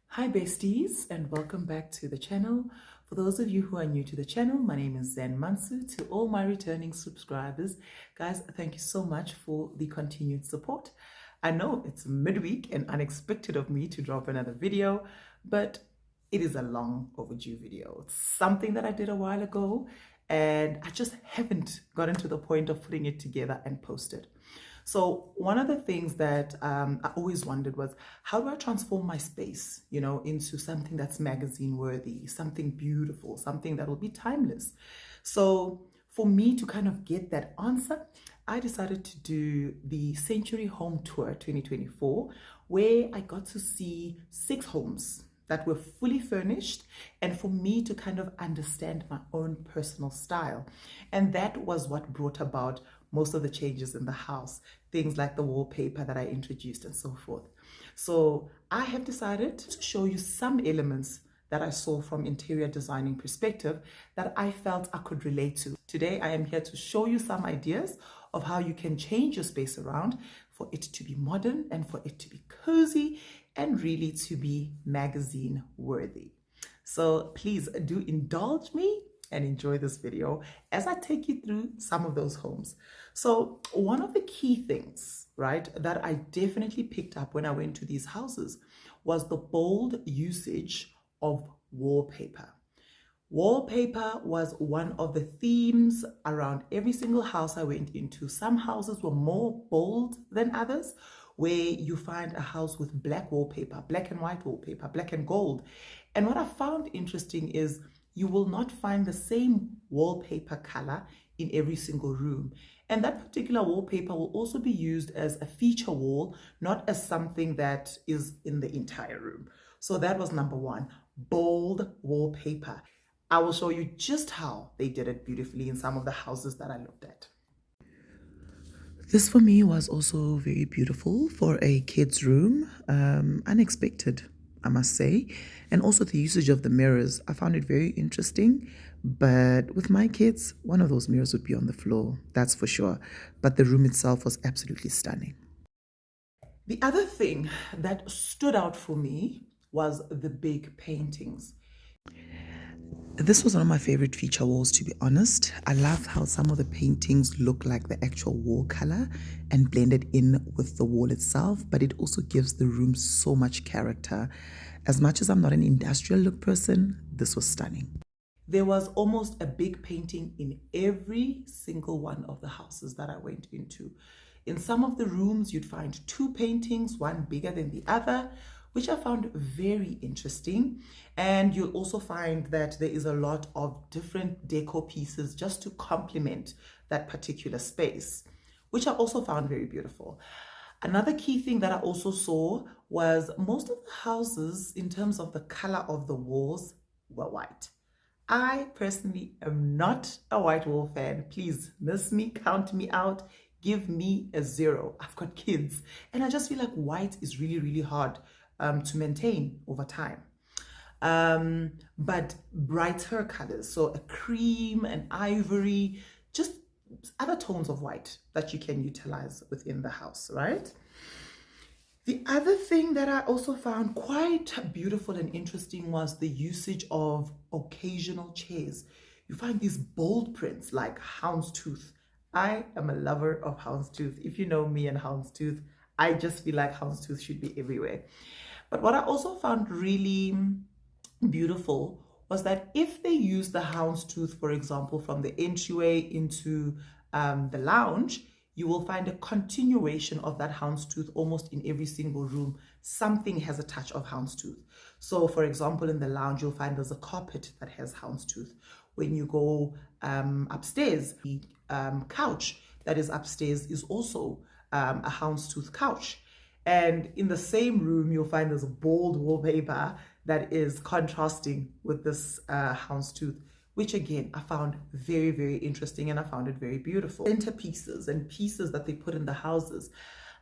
Hi besties, and welcome back to the channel. For those of you who are new to the channel, my name is Zen Mansu. To all my returning subscribers, guys, thank you so much for the continued support. I know it's midweek and unexpected of me to drop another video, but it is a long overdue video. It's something that I did a while ago and I just haven't gotten to the point of putting it together and post it. So one of the things that I always wondered was, how do I transform my space, into something that's magazine worthy, something beautiful, something that will be timeless? So for me to kind of get that answer, I decided to do the Century Home Tour 2024, where I got to see 6 homes that were fully furnished, and for me to kind of understand my own personal style. And that was what brought about most of the changes in the house, things like the wallpaper that I introduced and so forth. So I have decided to show you some elements that I saw from interior designing perspective that I felt I could relate to. Today, I am here to show you some ideas of how you can change your space around for it to be modern and for it to be cozy and really to be magazine worthy. So please do indulge me and enjoy this video as I take you through some of those homes. So one of the key things, right, that I definitely picked up when I went to these houses was the bold usage of wallpaper. Wallpaper was one of the themes around every single house I went into. Some houses were more bold than others, where you find a house with black wallpaper, black and white wallpaper, black and gold. And what I found interesting is you will not find the same wallpaper color in every single room. And that particular wallpaper will also be used as a feature wall, not as something that is in the entire room. So that was number one, bold wallpaper. I will show you just how they did it beautifully in some of the houses that I looked at. This for me was also very beautiful for a kid's room, unexpected, I must say. And also the usage of the mirrors, I found it very interesting. But with my kids, one of those mirrors would be on the floor, that's for sure. But the room itself was absolutely stunning. The other thing that stood out for me was the big paintings. This was one of my favorite feature walls, to be honest. I love how some of the paintings look like the actual wall color and blended in with the wall itself, but it also gives the room so much character. As much as I'm not an industrial look person, this was stunning. There was almost a big painting in every single one of the houses that I went into. In some of the rooms, you'd find 2 paintings, one bigger than the other, which I found very interesting. And you'll also find that there is a lot of different decor pieces just to complement that particular space, which I also found very beautiful. Another key thing that I also saw was most of the houses, in terms of the color of the walls, were white. I personally am not a white wall fan. Please miss me, count me out, give me a 0. I've got kids and I just feel like white is really, really hard to maintain over time. But brighter colors, so a cream, an ivory, just other tones of white that you can utilize within the house, right? The other thing that I also found quite beautiful and interesting was the usage of occasional chairs. You find these bold prints like houndstooth. I am a lover of houndstooth. If you know me and houndstooth, I just feel like houndstooth should be everywhere. But what I also found really beautiful was that if they use the houndstooth, for example, from the entryway into the lounge, you will find a continuation of that houndstooth almost in every single room. Something has a touch of houndstooth. So for example, in the lounge, you'll find there's a carpet that has houndstooth. When you go upstairs, the couch that is upstairs is also a houndstooth couch. And in the same room, you'll find this bold wallpaper that is contrasting with this houndstooth, which again, I found very, very interesting, and I found it very beautiful. Centerpieces and pieces that they put in the houses.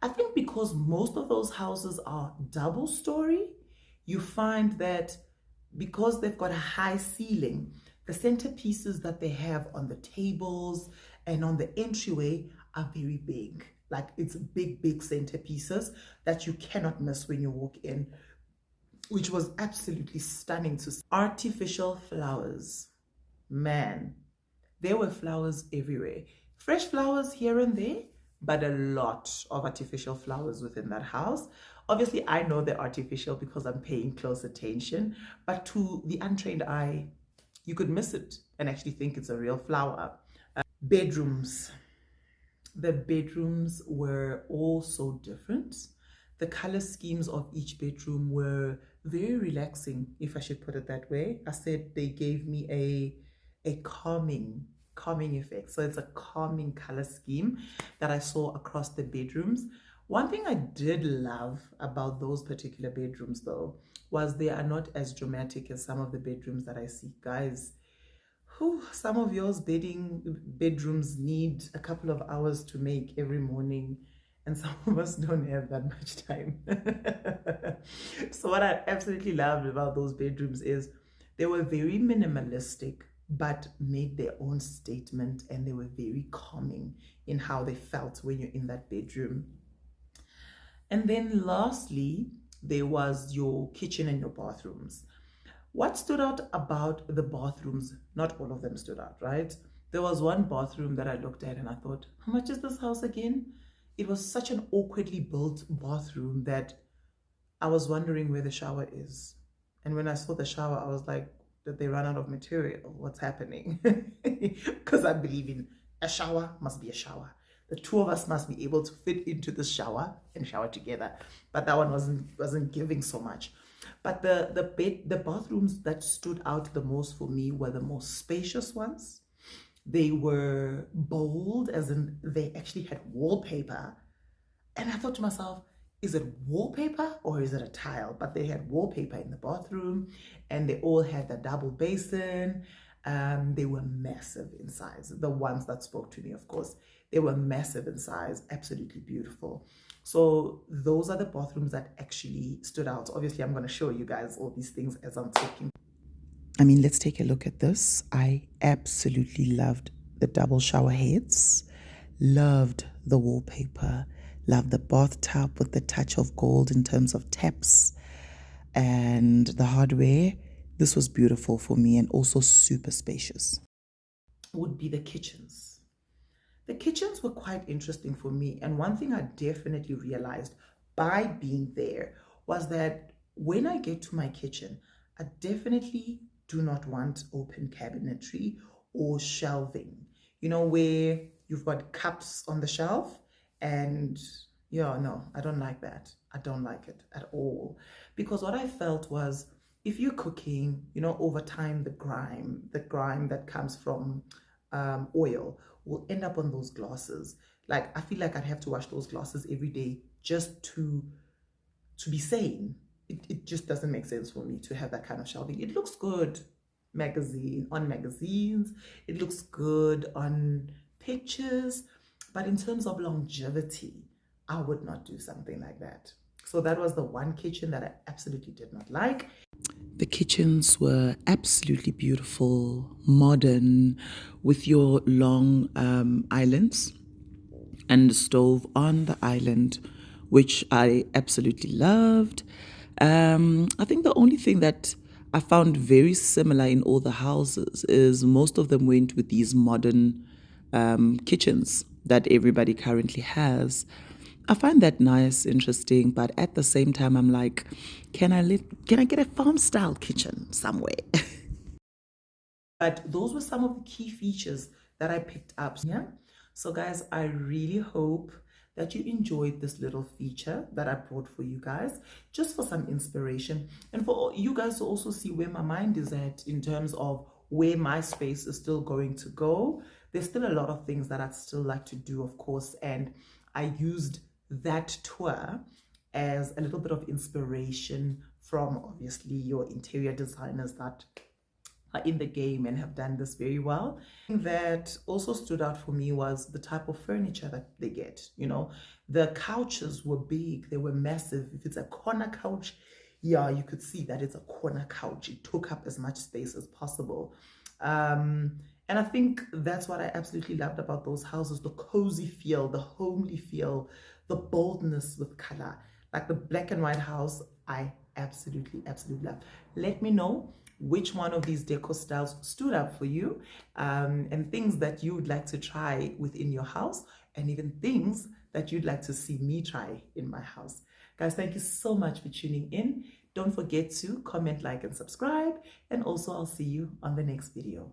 I think because most of those houses are double story, you find that because they've got a high ceiling, the centerpieces that they have on the tables and on the entryway are very big. Like, it's big, big centerpieces that you cannot miss when you walk in, which was absolutely stunning to see. Artificial flowers. Man, there were flowers everywhere. Fresh flowers here and there, but a lot of artificial flowers within that house. Obviously, I know they're artificial because I'm paying close attention, but to the untrained eye, you could miss it and actually think it's a real flower. Bedrooms. The bedrooms were all so different. The color schemes of each bedroom were very relaxing, if I should put it that way. I said they gave me a calming effect. So it's a calming color scheme that I saw across the bedrooms. One thing I did love about those particular bedrooms, though, was they are not as dramatic as some of the bedrooms that I see. Guys, some of yours bedrooms need a couple of hours to make every morning, and some of us don't have that much time. So what I absolutely loved about those bedrooms is they were very minimalistic, but made their own statement, and they were very calming in how they felt when you're in that bedroom. And then lastly, there was your kitchen and your bathrooms. What stood out about the bathrooms? Not all of them stood out, right? There was one bathroom that I looked at and I thought, how much is this house again? It was such an awkwardly built bathroom that I was wondering where the shower is. And when I saw the shower, I was like, did they run out of material? What's happening? Because I believe in a shower must be a shower. The two of us must be able to fit into the shower and shower together. But that one wasn't giving so much. But the bathrooms that stood out the most for me were the most spacious ones. They were bold, as in they actually had wallpaper. And I thought to myself, is it wallpaper or is it a tile? But they had wallpaper in the bathroom, and they all had the double basin. They were massive in size. The ones that spoke to me, of course, they were massive in size, absolutely beautiful. So those are the bathrooms that actually stood out. Obviously, I'm going to show you guys all these things as I'm talking. I mean, let's take a look at this. I absolutely loved the double shower heads, loved the wallpaper, loved the bathtub with the touch of gold in terms of taps and the hardware. This was beautiful for me, and also super spacious. Would be the kitchens. The kitchens were quite interesting for me, and one thing I definitely realized by being there was that when I get to my kitchen, I definitely do not want open cabinetry or shelving, you know, where you've got cups on the shelf. And yeah, no, I don't like that. I don't like it at all, because what I felt was, if you're cooking, you know, over time, the grime that comes from oil will end up on those glasses. Like, I feel like I'd have to wash those glasses every day just to be sane. It just doesn't make sense for me to have that kind of shelving. It looks good on magazines. It looks good on pictures. But in terms of longevity, I would not do something like that. So that was the one kitchen that I absolutely did not like. The kitchens were absolutely beautiful, modern, with your long islands and the stove on the island, which I absolutely loved. I think the only thing that I found very similar in all the houses is most of them went with these modern kitchens that everybody currently has. I find that nice, interesting, but at the same time, I'm like, can I get a farm style kitchen somewhere? But those were some of the key features that I picked up. Yeah. So guys, I really hope that you enjoyed this little feature that I brought for you guys, just for some inspiration, and for you guys to also see where my mind is at in terms of where my space is still going to go. There's still a lot of things that I'd still like to do, of course, and I used that tour as a little bit of inspiration from obviously your interior designers that are in the game and have done this very well. That also stood out for me was the type of furniture that they get. You know, the couches were big, they were massive. If it's a corner couch, yeah, you could see that it's a corner couch. It took up as much space as possible. And I think that's what I absolutely loved about those houses: the cozy feel, the homely feel, the boldness with color. Like the black and white house, I absolutely love. Let me know which one of these decor styles stood up for you, and things that you would like to try within your house, and even things that you'd like to see me try in my house. Guys, thank you so much for tuning in. Don't forget to comment, like, and subscribe, and also I'll see you on the next video.